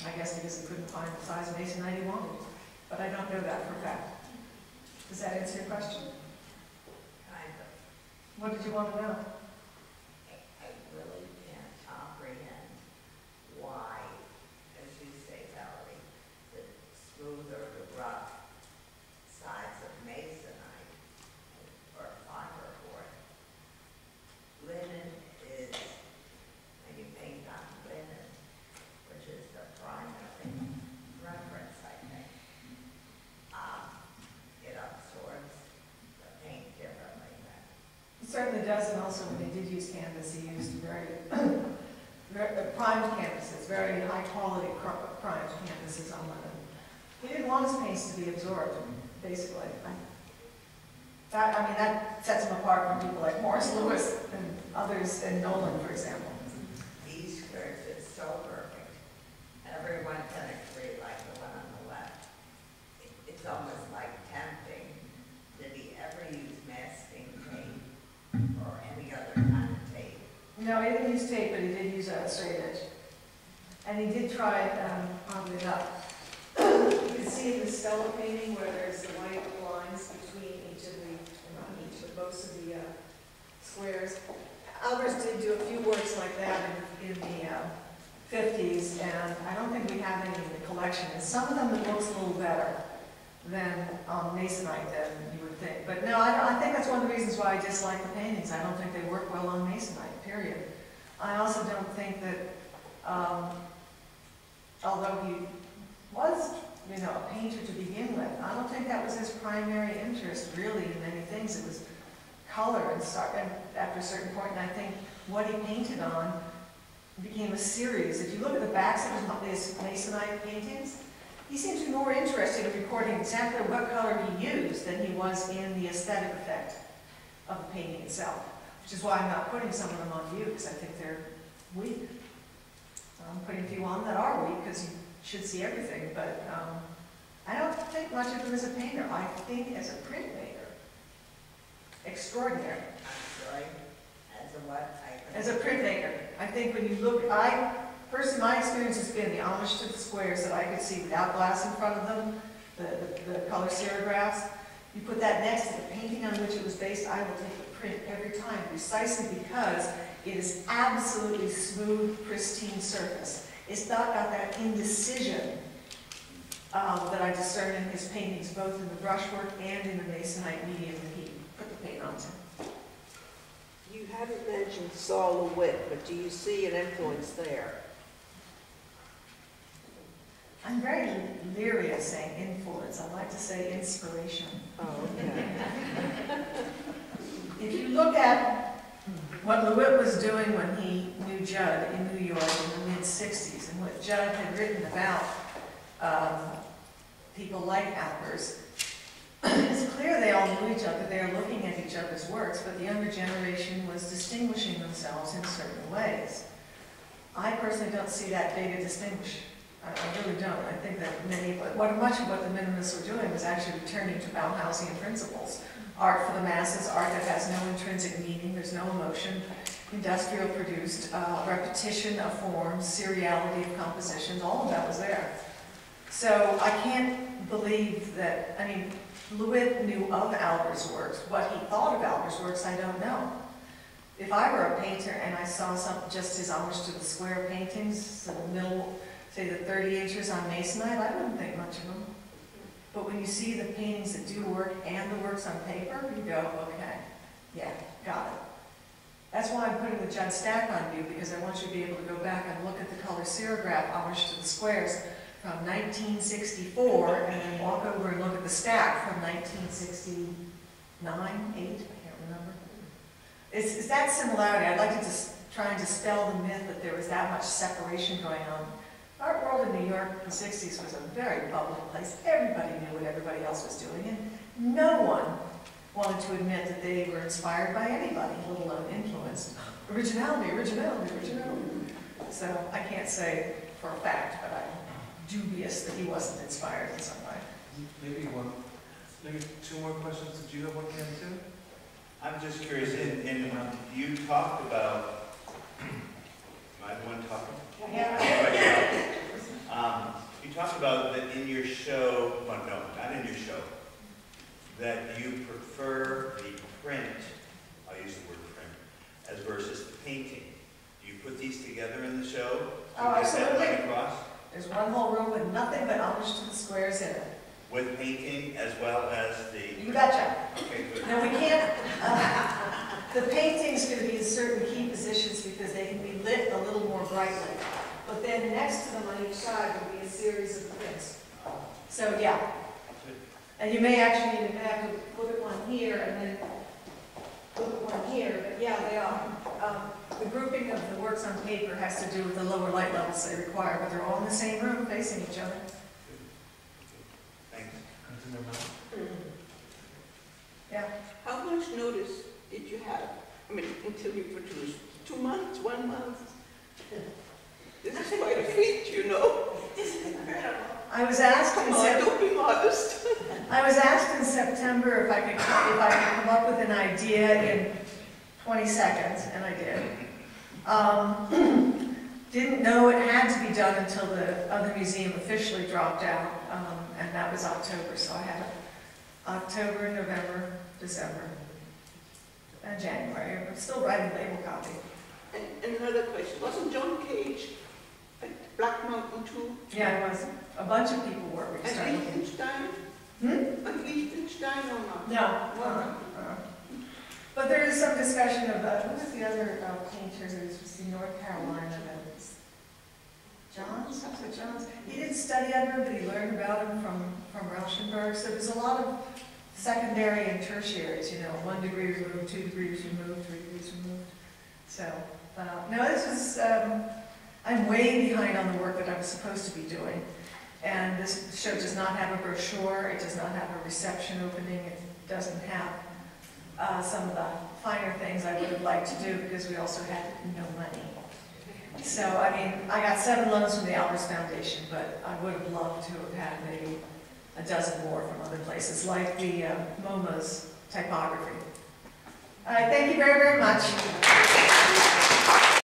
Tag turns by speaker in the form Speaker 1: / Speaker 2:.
Speaker 1: I guess because he couldn't find the size of masonite he wanted. But I don't know that for a fact. Does that answer your question?
Speaker 2: Kind of.
Speaker 1: What did you want to know?
Speaker 2: I really can't comprehend why, as you say, Valerie, the smoother, the rough sides of masonite or fiberboard. Linen is, when you paint on linen, which is the primary reference, I think, it absorbs the paint differently than.
Speaker 1: It certainly does, and also when they did use canvas, he used very, primed canvases, very high quality primed canvases on linen. He didn't want his paints to be absorbed, basically. That sets him apart from people like Morris Lewis and others, and Nolan, for example.
Speaker 2: These skirts is so perfect. Everyone can agree, like the one on the left. It's almost like tempting. Did he ever use masking tape or any other kind of tape?
Speaker 1: No, he didn't use tape, but he did use a straight edge. And he did try, oddly enough. You can see in the Stella painting where there's the white lines between each of the, not each, but most of the squares. Albers did do a few works like that in the 50s, and I don't think we have any in the collection. And some of them it looks a little better than masonite than you would think. But no, I think that's one of the reasons why I dislike the paintings. I don't think they work well on masonite, period. I also don't think that, although he was, a painter to begin with, I don't think that was his primary interest, really, in many things. It was color and after a certain point, and I think what he painted on became a series. If you look at the backs of his masonite paintings, he seems to be more interested in recording exactly what color he used than he was in the aesthetic effect of the painting itself, which is why I'm not putting some of them on view, because I think they're weak. I'm putting a few on that are weak, because you should see everything, but I don't think much of him as a painter. I think as a printmaker, extraordinary.
Speaker 2: I'm sorry, as a what?
Speaker 1: As a printmaker, I think when you look, personally, my experience has been the homage to the squares that I could see without glass in front of them, the color serigraphs. You put that next to the painting on which it was based, I will take the print every time, precisely because it is absolutely smooth, pristine surface. It's not got that indecision that I discern in his paintings, both in the brushwork and in the masonite medium that he put the paint onto.
Speaker 3: You haven't mentioned Saul LeWitt, but do you see an influence there?
Speaker 1: I'm very leery of saying influence. I like to say inspiration.
Speaker 3: Oh, okay.
Speaker 1: If you look at what LeWitt was doing when he knew Judd in New York in the mid-60s, and what Judd had written about people like Albers, it's clear they all knew each other. They are looking at each other's works, but the younger generation was distinguishing themselves in certain ways. I personally don't see that big a distinction. I really don't. I think that much of what the minimalists were doing was actually returning to Bauhausian principles. Art for the masses, art that has no intrinsic meaning, there's no emotion, industrial produced, repetition of forms, seriality of compositions, all of that was there. So I can't believe that, LeWitt knew of Albers' works. What he thought of Albers' works, I don't know. If I were a painter and I saw just his homage to the square paintings, so the middle, say the 30 inches on masonite, I wouldn't think much of them. But when you see the paintings that do work and the works on paper, you go, okay, yeah, got it. That's why I'm putting the Judd stack on you, because I want you to be able to go back and look at the color serigraph homage to the squares from 1964, and then walk over and look at the stack from 1969, 8, I can't remember. It's that similarity. I'd like to just try and dispel the myth that there was that much separation going on. Art world in New York in the 60s was a very public place. Everybody knew what everybody else was doing, and no one wanted to admit that they were inspired by anybody, let alone influenced. Originality, originality, originality. So I can't say for a fact, but I'm dubious that he wasn't inspired in some way.
Speaker 4: Maybe two more questions. Did you have one, Cam, too?
Speaker 5: I'm just curious, you talked about, am I the one talking?
Speaker 1: Yeah.
Speaker 5: talked about that in your show, well, no, not in your show, that you prefer the print, I'll use the word print, as versus the painting. Do you put these together in the show?
Speaker 1: Oh,
Speaker 5: Get that
Speaker 1: absolutely.
Speaker 5: line across?
Speaker 1: There's one whole room with nothing but homage to the squares in it.
Speaker 5: With painting as well as the...
Speaker 1: You betcha.
Speaker 5: Okay, good.
Speaker 1: Now, we can't, the painting's going to be in certain key positions because they can be lit a little more brightly. But then next to them on each side will be a series of prints. So, yeah. And you may actually even have to look at one here and then look at one here, but yeah, they are. The grouping of the works on paper has to do with the lower light levels they require, but they're all in the same room facing each other.
Speaker 5: Thanks.
Speaker 4: It's in their mouth.
Speaker 1: Yeah.
Speaker 3: How much notice did you have, I mean, until you produced? 2 months, 1 month? This is quite a feat, you know.
Speaker 1: I was asked in
Speaker 3: Come on, don't be modest.
Speaker 1: I was asked in September if I could come up with an idea in 20 seconds, and I did. Didn't know it had to be done until the other museum officially dropped out, and that was October. So I had October, November, December, and January. I'm still writing label copy.
Speaker 3: And another question, wasn't John Cage at Black Mountain too?
Speaker 1: Yeah, it was. A bunch of people were. We
Speaker 3: And
Speaker 1: started.
Speaker 3: Liechtenstein?
Speaker 1: Hmm?
Speaker 3: And Liechtenstein or not?
Speaker 1: No. But there is some discussion of, who was the other painter who was in North Carolina? That was Johns? Was it Johns? He didn't study under him, but he learned about him from Rauschenberg. So there's a lot of secondary and tertiaries, you know, 1 degree removed, 2 degrees removed, 3 degrees removed. So, no, this was, I'm way behind on the work that I was supposed to be doing. And this show does not have a brochure, it does not have a reception opening, it doesn't have some of the finer things I would have liked to do because we also had no money. So, I mean, I got 7 loans from the Albers Foundation, but I would have loved to have had maybe a dozen more from other places, like the MoMA's typography. All right, thank you very, very much.